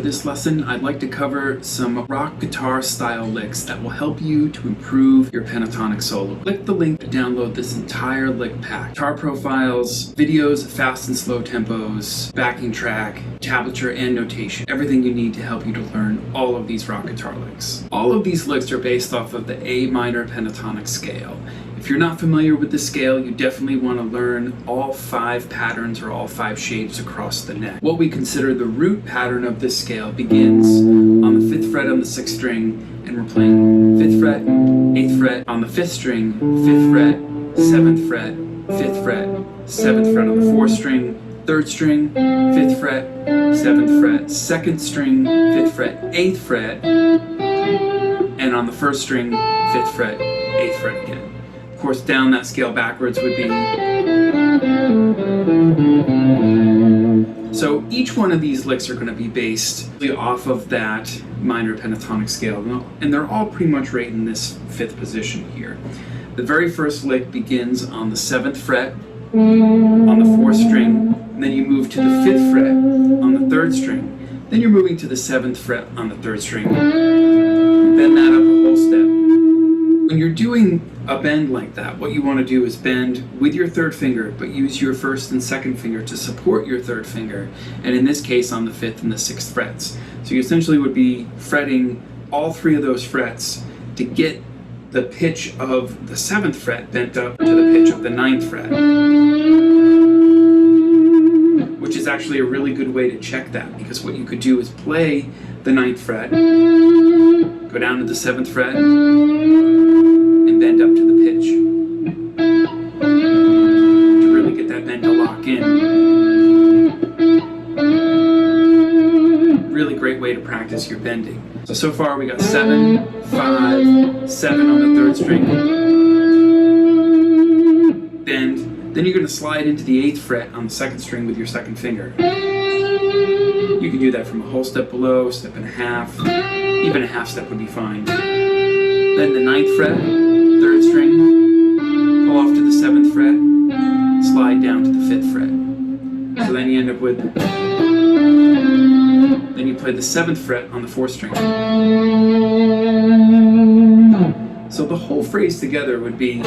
this lesson, I'd like to cover some rock guitar style licks that will help you to improve your pentatonic solo. Click the link to download this entire lick pack. Guitar profiles, videos, fast and slow tempos, backing track, tablature, and notation. Everything you need to help you to learn all of these rock guitar licks. All of these licks are based off of the A minor pentatonic scale. If you're not familiar with the scale, you definitely want to learn all 5 patterns or all 5 shapes across the neck. What we consider the root pattern of this scale begins on the 5th fret on the 6th string, and we're playing 5th fret, 8th fret on the 5th string, 5th fret, 7th fret, 5th fret, 7th fret on the 4th string, 3rd string, 5th fret, 7th fret, 2nd string, 5th fret, 8th fret, and on the 1st string, 5th fret, 8th fret again. Of course, down that scale backwards would be. So each one of these licks are going to be based off of that minor pentatonic scale, and they're all pretty much right in this 5th position here. The very first lick begins on the 7th fret on the 4th string, and then you move to the 5th fret on the 3rd string. Then you're moving to the 7th fret on the 3rd string. Bend that up a whole step. When you're doing a bend like that, what you want to do is bend with your 3rd finger, but use your 1st and 2nd finger to support your 3rd finger, and in this case on the 5th and the 6th frets. So you essentially would be fretting all 3 of those frets to get the pitch of the 7th fret bent up to the pitch of the 9th fret, which is actually a really good way to check that, because what you could do is play the 9th fret, go down to the 7th fret, and bend up to the pitch to really get that bend to lock in. Really great way to practice your bending. So far we got 7, 5, 7 on the 3rd string, bend. Then you're going to slide into the 8th fret on the 2nd string with your 2nd finger. You can do that from a whole step below, step and a half, even a half step would be fine. Then the 9th fret, 3rd string, pull off to the 7th fret, slide down to the 5th fret. So then you end up with, then you play the 7th fret on the 4th string. So the whole phrase together would be,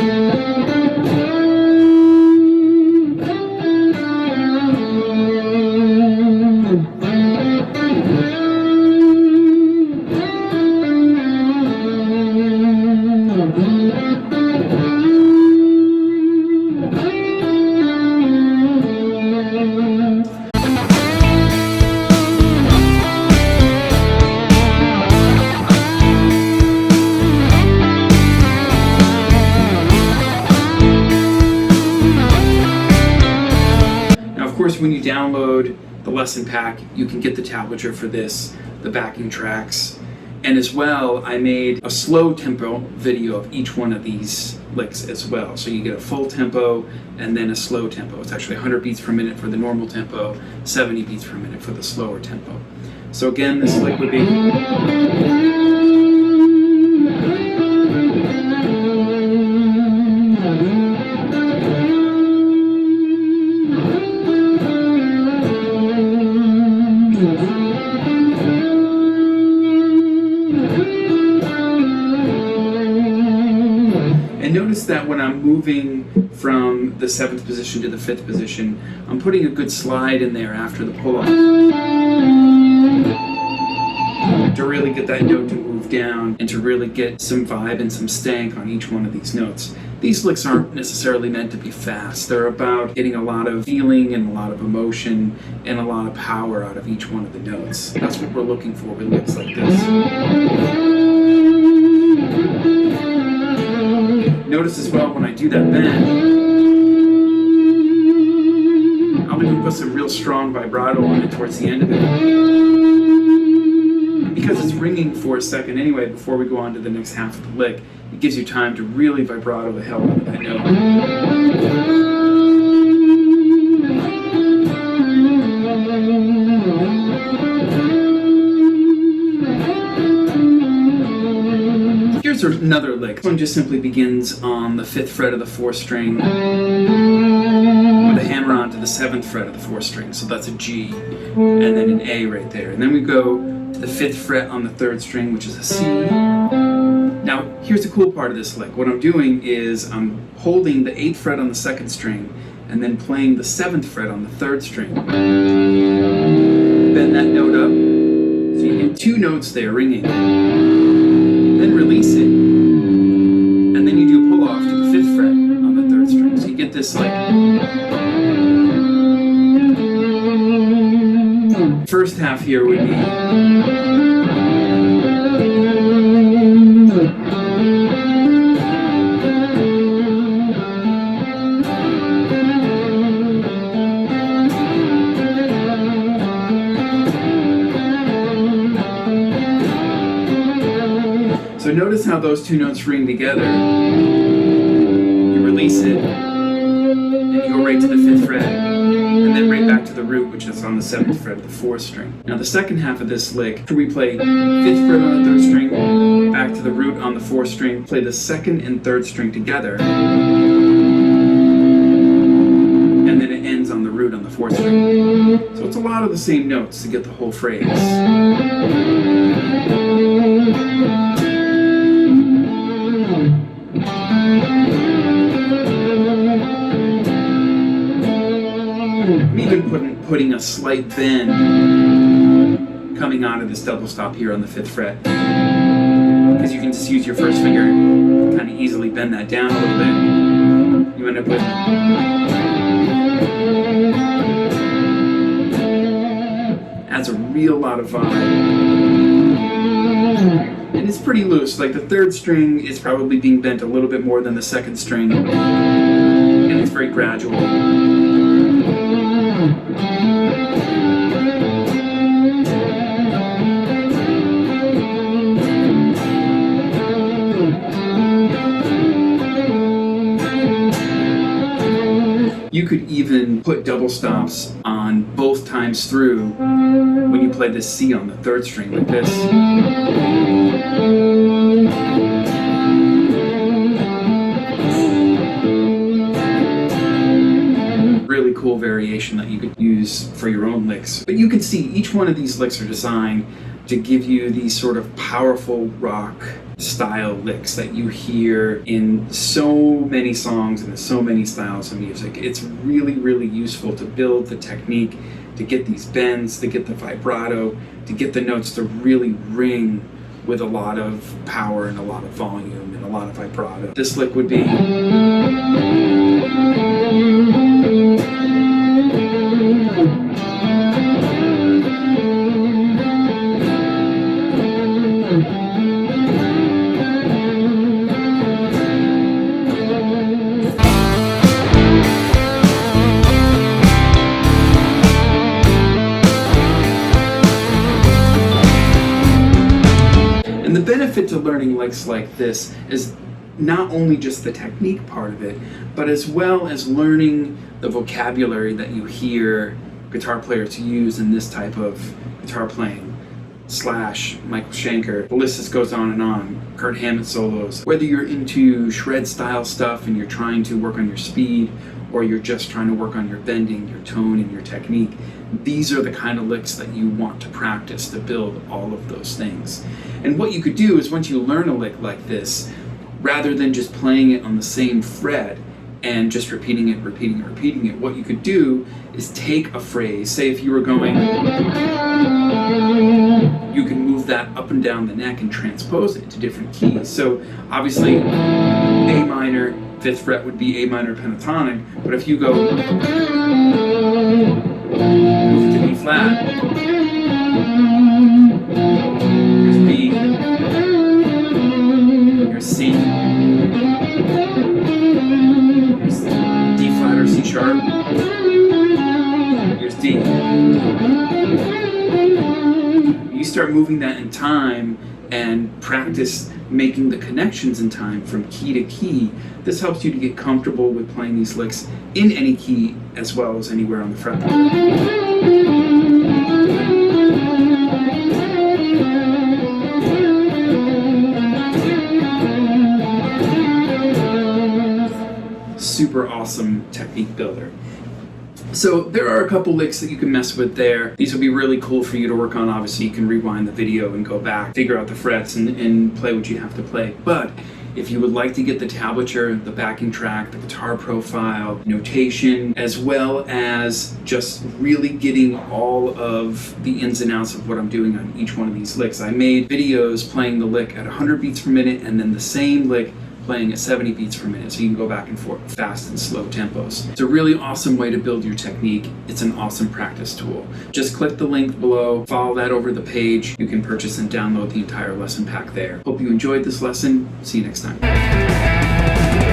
when you download the lesson pack, you can get the tablature for this, the backing tracks, and as well, I made a slow tempo video of each one of these licks as well. So you get a full tempo and then a slow tempo. It's actually 100 beats per minute for the normal tempo, 70 beats per minute for the slower tempo. So again, this lick would be... And notice that when I'm moving from the 7th position to the 5th position, I'm putting a good slide in there after the pull-off to really get that note to move down and to really get some vibe and some stank on each one of these notes. These licks aren't necessarily meant to be fast. They're about getting a lot of feeling and a lot of emotion and a lot of power out of each one of the notes. That's what we're looking for with licks like this. Notice as well when I do that bend, I'm going to put some real strong vibrato on it towards the end of it. And because it's ringing for a second anyway before we go on to the next half of the lick, it gives you time to really vibrato the hell out of that note. Here's another lick. This one just simply begins on the 5th fret of the 4th string with a hammer onto the the 7th fret of the 4th string, so that's a G, and then an A right there. And then we go to the 5th fret on the 3rd string, which is a C. Now, here's the cool part of this lick. What I'm doing is I'm holding the 8th fret on the 2nd string, and then playing the 7th fret on the 3rd string. Bend that note up, so you get 2 notes there ringing. Then release it, and then you do a pull off to the 5th fret on the 3rd string. So you get this like first half here would be so notice how those 2 notes ring together. You release it, and you go right to the 5th fret, and then right back to the root, which is on the 7th fret of the 4th string. Now the second half of this lick, after we play 5th fret on the 3rd string, back to the root on the 4th string, play the 2nd and 3rd string together, and then it ends on the root on the 4th string. So it's a lot of the same notes to get the whole phrase. I'm even putting a slight bend coming out of this double stop here on the 5th fret, because you can just use your first finger and kind of easily bend that down a little bit. You end up with adds a real lot of vibe, and it's pretty loose. Like the 3rd string is probably being bent a little bit more than the 2nd string, and it's very gradual. You could even put double stops on both times through when you play this C on the 3rd string like this. Really cool variation that you could use for your own licks. But you can see each one of these licks are designed to give you these sort of powerful rock style licks that you hear in so many songs and in so many styles of music. It's really, really useful to build the technique, to get these bends, to get the vibrato, to get the notes to really ring with a lot of power and a lot of volume and a lot of vibrato. This lick would be benefit to learning licks like this is not only just the technique part of it, but as well as learning the vocabulary that you hear guitar players use in this type of guitar playing. Slash, Michael Schenker, the list just goes on, Kurt Hammett solos. Whether you're into shred style stuff and you're trying to work on your speed, or you're just trying to work on your bending, your tone, and your technique, these are the kind of licks that you want to practice to build all of those things. And what you could do is once you learn a lick like this, rather than just playing it on the same fret and just repeating it, what you could do is take a phrase. Say if you were going, you can move that up and down the neck and transpose it to different keys. So obviously A minor, 5th fret would be A minor pentatonic, but if you go move it to B flat, here's B, here's C, here's D flat or C sharp, here's D. You start moving that in time and practice making the connections in time from key to key. This helps you to get comfortable with playing these licks in any key as well as anywhere on the fretboard. Super awesome technique builder. So there are a couple licks that you can mess with there. These will be really cool for you to work on. Obviously, you can rewind the video and go back, figure out the frets, and play what you have to play. But if you would like to get the tablature, the backing track, the guitar profile, notation, as well as just really getting all of the ins and outs of what I'm doing on each one of these licks, I made videos playing the lick at 100 beats per minute and then the same lick playing at 70 beats per minute, so you can go back and forth, fast and slow tempos. It's a really awesome way to build your technique. It's an awesome practice tool. Just click the link below, follow that over the page. You can purchase and download the entire lesson pack there. Hope you enjoyed this lesson. See you next time.